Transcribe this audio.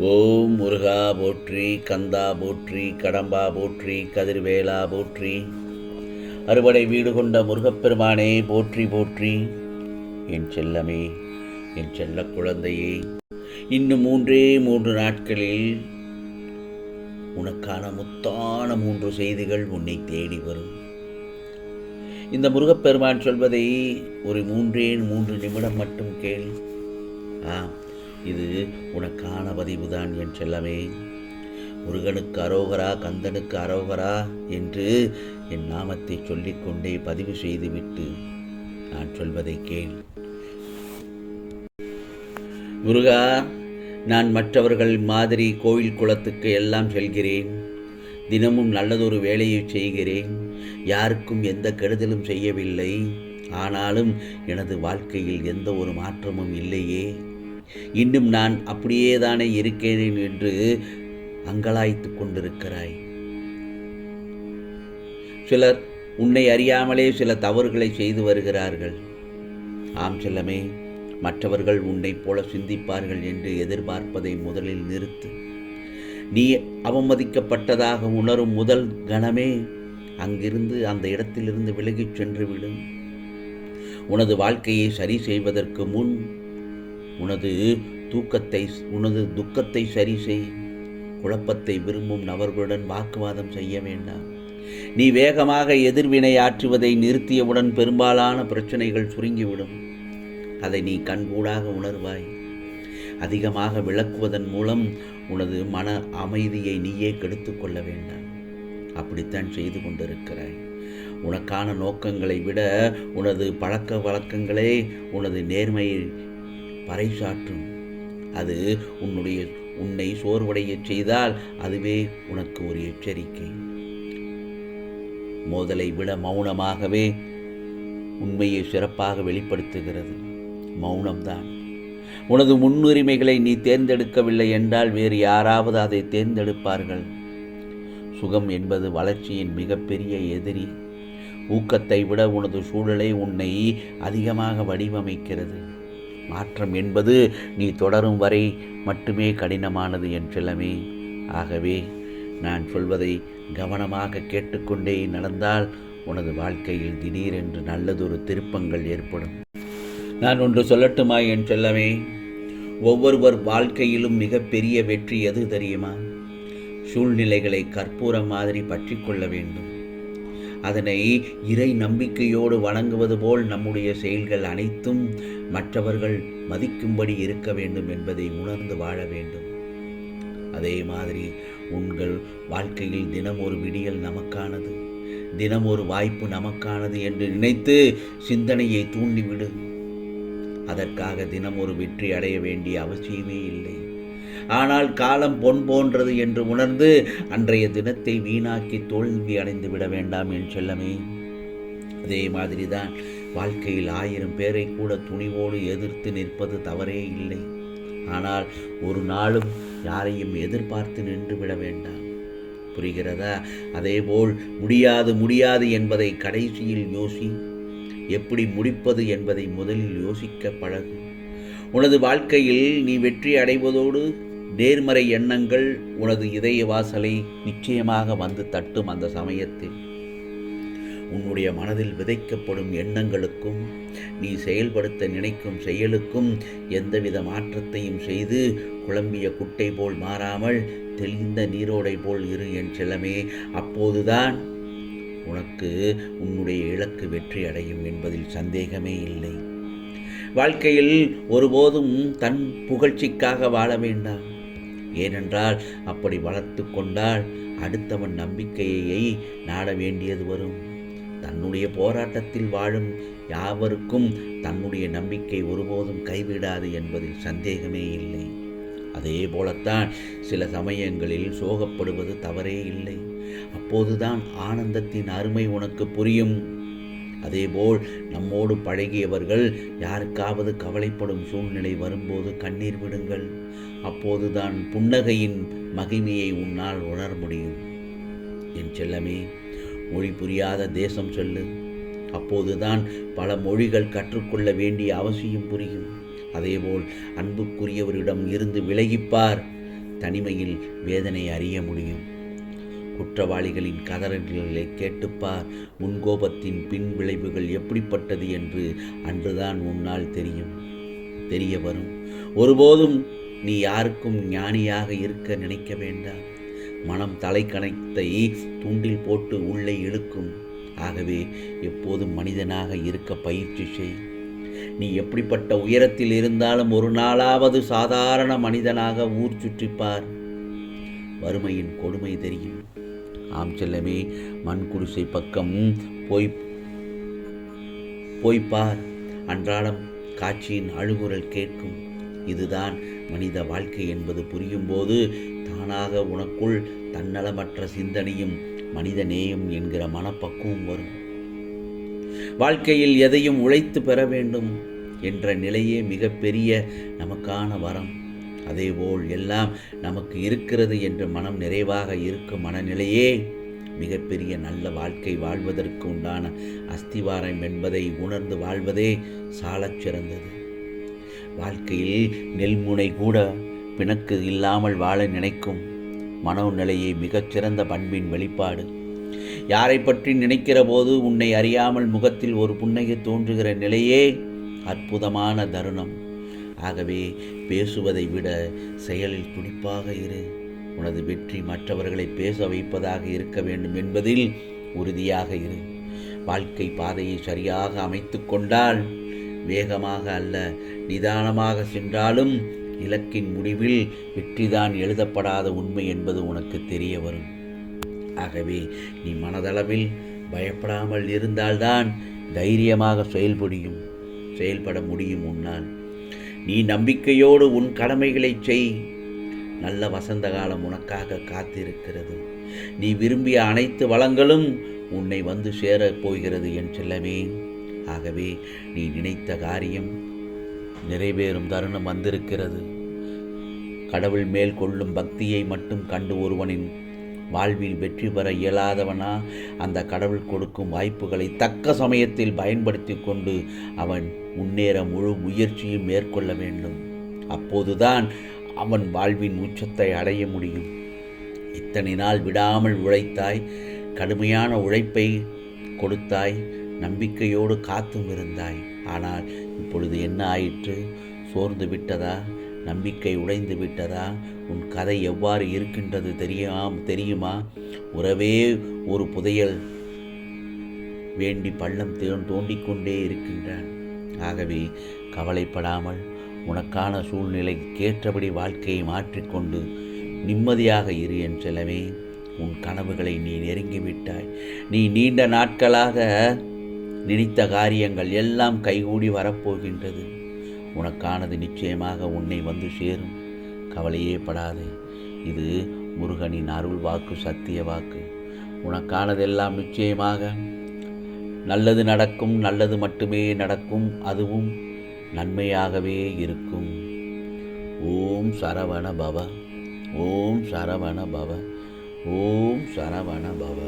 ஓம் முருகா போற்றி, கந்தா போற்றி, கடம்பா போற்றி, கதிர்வேலா போற்றி, அறுபடை வீடு கொண்ட முருகப்பெருமானே போற்றி போற்றி. என் செல்லமே, என் செல்ல குழந்தையே, இன்னும் 3 நாட்களில் உனக்கான முத்தான 3 செய்திகள் உன்னை தேடி வரும். இந்த முருகப்பெருமான் சொல்வதை ஒரு 3 நிமிடம் மட்டும் கேள். இது உனக்கான பதிவுதான் என் செல்லமே. முருகனுக்கு அரோகரா, கந்தனுக்கு அரோகரா என்று என் நாமத்தை சொல்லிக்கொண்டே பதிவு செய்துவிட்டு நான் சொல்வதை கேள். முருகா, நான் மற்றவர்கள் மாதிரி கோயில் குளத்துக்கு எல்லாம் செல்கிறேன். தினமும் நல்லதொரு வேலையை செய்கிறேன். யாருக்கும் எந்த கெடுதலும் செய்யவில்லை. ஆனாலும் எனது வாழ்க்கையில் எந்த ஒரு மாற்றமும் இல்லையே. இன்னும் நான் அப்படியே தானே இருக்கிறேன் என்று அங்கலாய்த்து கொண்டிருக்கிறாய். சிலர் உன்னை அறியாமலே சில தவறுகளை செய்து வருகிறார்கள். ஆம் செல்லமே, மற்றவர்கள் உன்னைப் போல சிந்திப்பார்கள் என்று எதிர்பார்ப்பதை முதலில் நிறுத்து. நீ அவமதிக்கப்பட்டதாக உணரும் முதல் கணமே அங்கிருந்து, அந்த இடத்திலிருந்து விலகிச் சென்று விடும். உனது வாழ்க்கையை சரி செய்வதற்கு முன் உனது துக்கத்தை சரி செய். குழப்பத்தை விரும்பும் நபர்களுடன் வாக்குவாதம் செய்ய வேண்டாம். நீ வேகமாக எதிர்வினை ஆற்றுவதை நிறுத்தியவுடன் பெரும்பாலான பிரச்சனைகள் சுருங்கிவிடும். அதை நீ கண்கூடாக உணர்வாய். அதிகமாக விளக்குவதன் மூலம் உனது மன அமைதியை நீயே கெடுத்து கொள்ள வேண்டாம். அப்படித்தான் செய்து கொண்டிருக்கிறாய். உனக்கான நோக்கங்களை விட உனது பழக்க வழக்கங்களே உனது நேர்மையை பறைசாற்றும். அது உன்னை சோர்வடைய செய்தால் அதுவே உனக்கு ஒரு எச்சரிக்கை. மோதலை விட மௌனமாகவே உண்மையை சிறப்பாக வெளிப்படுத்துகிறது. மௌனம்தான். உனது முன்னுரிமைகளை நீ தேர்ந்தெடுக்கவில்லை என்றால் வேறு யாராவது அதை தேர்ந்தெடுப்பார்கள். சுகம் என்பது வளர்ச்சியின் மிகப்பெரிய எதிரி. ஊக்கத்தை விட உனது சூழலை உன்னை அதிகமாக வடிவமைக்கிறது. மாற்றம் என்பது நீ தொடரும் வரை மட்டுமே கடினமானது என் செல்லமே. ஆகவே நான் சொல்வதை கவனமாக கேட்டுக்கொண்டே நடந்தால் உனது வாழ்க்கையில் திடீரென்று நல்லதொரு திருப்பங்கள் ஏற்படும். நான் ஒன்று சொல்லட்டுமா என் செல்லமே? ஒவ்வொருவர் வாழ்க்கையிலும் மிகப்பெரிய வெற்றி எது தெரியுமா? சூழ்நிலைகளை கற்பூரம் மாதிரி பற்றி கொள்ள வேண்டும். அதனை இறை நம்பிக்கையோடு வணங்குவது போல் நம்முடைய செயல்கள் அனைத்தும் மற்றவர்கள் மதிக்கும்படி இருக்க வேண்டும் என்பதை உணர்ந்து வாழ வேண்டும். அதே மாதிரி உங்கள் வாழ்க்கையில் தினம் ஒரு விடியல் நமக்கானது, தினம் ஒரு வாய்ப்பு நமக்கானது என்று நினைத்து சிந்தனையை தூண்டிவிடு. அதற்காக தினம் ஒரு வெற்றி அடைய வேண்டிய அவசியமே இல்லை. ஆனால் காலம் பொன் போன்றது என்று உணர்ந்து அன்றைய தினத்தை வீணாக்கி தோல்வி அடைந்து விட வேண்டாம் என் செல்லமே. அதே மாதிரிதான் வாழ்க்கையில் 1000 பேரை கூட துணிவோடு எதிர்த்து நிற்பது தவறே இல்லை. ஆனால் ஒரு நாளும் யாரையும் எதிர்பார்த்து நின்று விட வேண்டாம். புரிகிறதா? அதேபோல் முடியாது என்பதை கடைசியில் யோசி. எப்படி முடிப்பது என்பதை முதலில் யோசிக்க பழகு. உனது வாழ்க்கையில் நீ வெற்றி அடைவதோடு நேர்மறை எண்ணங்கள் உனது இதய வாசலை நிச்சயமாக வந்து தட்டும். அந்த சமயத்தில் உன்னுடைய மனதில் விதைக்கப்படும் எண்ணங்களுக்கும் நீ செயல்படுத்த நினைக்கும் செயலுக்கும் எந்தவித மாற்றத்தையும் செய்து குழம்பிய குட்டை போல் மாறாமல் தெளிந்த நீரோடை போல் இரு என் செல்லமே. அப்போதுதான் உனக்கு உன்னுடைய இலக்கு வெற்றி அடையும் என்பதில் சந்தேகமே இல்லை. வாழ்க்கையில் ஒருபோதும் தன் புகழ்ச்சிக்காக வாழ வேண்டாம். ஏனென்றால் அப்படி வளர்த்து கொண்டால் அடுத்தவன் நம்பிக்கையை நாட வேண்டியது வரும். தன்னுடைய போராட்டத்தில் வாழும் யாவருக்கும் தன்னுடைய நம்பிக்கை ஒருபோதும் கைவிடாது என்பதில் சந்தேகமே இல்லை. அதே போலத்தான் சில சமயங்களில் சோகப்படுவது தவறே இல்லை. அப்போதுதான் ஆனந்தத்தின் அருமை உனக்கு புரியும். அதேபோல் நம்மோடு பழகியவர்கள் யாருக்காவது கவலைப்படும் சூழ்நிலை வரும்போது கண்ணீர் விடுங்கள். அப்போதுதான் புன்னகையின் மகிமையை உன்னால் உணர முடியும். என் செல்லமே, மொழி புரியாத தேசம் செல்லு. அப்போதுதான் பல மொழிகள் கற்றுக்கொள்ள வேண்டிய அவசியம் புரியும். அதேபோல் அன்புக்குரியவரிடம் இருந்து விலகிப்பார். தனிமையில் வேதனை அறிய முடியும். குற்றவாளிகளின் கதறல்களை கேட்டுப்பார். முன்கோபத்தின் பின் விளைவுகள் எப்படிப்பட்டது என்று அன்றுதான் உன்னால் தெரிய வரும். ஒருபோதும் நீ யாருக்கும் ஞானியாக இருக்க நினைக்க வேண்டாம். மனம் தலைக்கணத்தை தூண்டில் போட்டு உள்ளே இழுக்கும். ஆகவே எப்போதும் மனிதனாக இருக்க பயிற்சி செய். நீ எப்படிப்பட்ட உயரத்தில் இருந்தாலும் ஒரு நாளாவது சாதாரண மனிதனாக ஊர் சுற்றிப்பார். வறுமையின் கொடுமை தெரியும். ஆம் செல்லமே, மண் குடிசை பக்கம் போய்ப்பார். அன்றாடம் காட்சியின் அழுகுரல் கேட்கும். இதுதான் மனித வாழ்க்கை என்பது புரியும்போது தானாக உனக்குள் தன்னலமற்ற சிந்தனையும் மனித நேயம் என்கிற மனப்பக்குவம் வரும். வாழ்க்கையில் எதையும் உழைத்து பெற வேண்டும் என்ற நிலையே மிகப்பெரிய நமக்கான வரம். அதேபோல் எல்லாம் நமக்கு இருக்கிறது என்று மனம் நிறைவாக இருக்கும் மனநிலையே மிகப்பெரிய நல்ல வாழ்க்கை வாழ்வதற்கு உண்டான அஸ்திவாரம் என்பதை உணர்ந்து வாழ்வதே சாலச் சிறந்தது. வாழ்க்கையில் நெல்முனை கூட பிணக்கு இல்லாமல் வாழ நினைக்கும் மனோநிலையை மிகச்சிறந்த பண்பின் வெளிப்பாடு. யாரை பற்றி நினைக்கிற போது உன்னை அறியாமல் முகத்தில் ஒரு புன்னகை தோன்றுகிற நிலையே அற்புதமான தருணம். ஆகவே பேசுவதை விட செயலில் துடிப்பாக இரு. உனது வெற்றி மற்றவர்களை பேச வைப்பதாக இருக்க வேண்டும் என்பதில் உறுதியாக இரு. வாழ்க்கை பாதையை சரியாக அமைத்து கொண்டால் வேகமாக அல்ல, நிதானமாக சென்றாலும் இலக்கின் முடிவில் வெற்றிதான் எழுதப்படாத உண்மை என்பது உனக்கு தெரிய வரும். ஆகவே நீ மனதளவில் பயப்படாமல் இருந்தால்தான் தைரியமாக செயல்பட முடியும் உன்னால். நீ நம்பிக்கையோடு உன் கடமைகளை செய். நல்ல வசந்த காலம் உனக்காக காத்திருக்கிறது. நீ விரும்பிய அனைத்து வளங்களும் உன்னை வந்து சேரப் போகிறது என் செல்லமே. ஆகவே நீ நினைத்த காரியம் நிறைவேறும் தருணம் வந்திருக்கிறது. கடவுள் மேல் கொள்ளும் பக்தியை மட்டும் கண்டு ஒருவனின் வாழ்வில் வெற்றி பெற இயலாதவனா அந்த கடவுள் கொடுக்கும் வாய்ப்புகளை தக்க சமயத்தில் பயன்படுத்தி கொண்டு அவன் முன்னேற முழு முயற்சியும் மேற்கொள்ள வேண்டும். அப்போதுதான் அவன் வாழ்வின் உச்சத்தை அடைய முடியும். இத்தனை நாள் விடாமல் உழைத்தாய், கடுமையான உழைப்பை கொடுத்தாய், நம்பிக்கையோடு காத்தும் இருந்தாய். ஆனால் இப்பொழுது என்ன ஆயிற்று? சோர்ந்து விட்டதா? நம்பிக்கை உடைந்து விட்டதா? உன் கதை எவ்வாறு இருக்கின்றது தெரியுமா? உறவே ஒரு புதையல் வேண்டி பள்ளம் தோண்டிக்கொண்டே இருக்கின்றான். ஆகவே கவலைப்படாமல் உனக்கான சூழ்நிலைக்கேற்றபடி வாழ்க்கையை மாற்றிக்கொண்டு நிம்மதியாக இரு என் செல்லவே. உன் கனவுகளை நீ நெருங்கிவிட்டாய். நீ நீண்ட நாட்களாக நினைத்த காரியங்கள் எல்லாம் கைகூடி வரப்போகின்றது. உனக்கானது நிச்சயமாக உன்னை வந்து சேரும். கவலையே படாதே. இது முருகனின் அருள் வாக்கு, சத்திய வாக்கு. உனக்கானதெல்லாம் நிச்சயமாக நல்லது நடக்கும். நல்லது மட்டுமே நடக்கும். அதுவும் நன்மையாகவே இருக்கும். ஓம் சரவண பவ. ஓம் சரவண பவ. ஓம் சரவண பவ.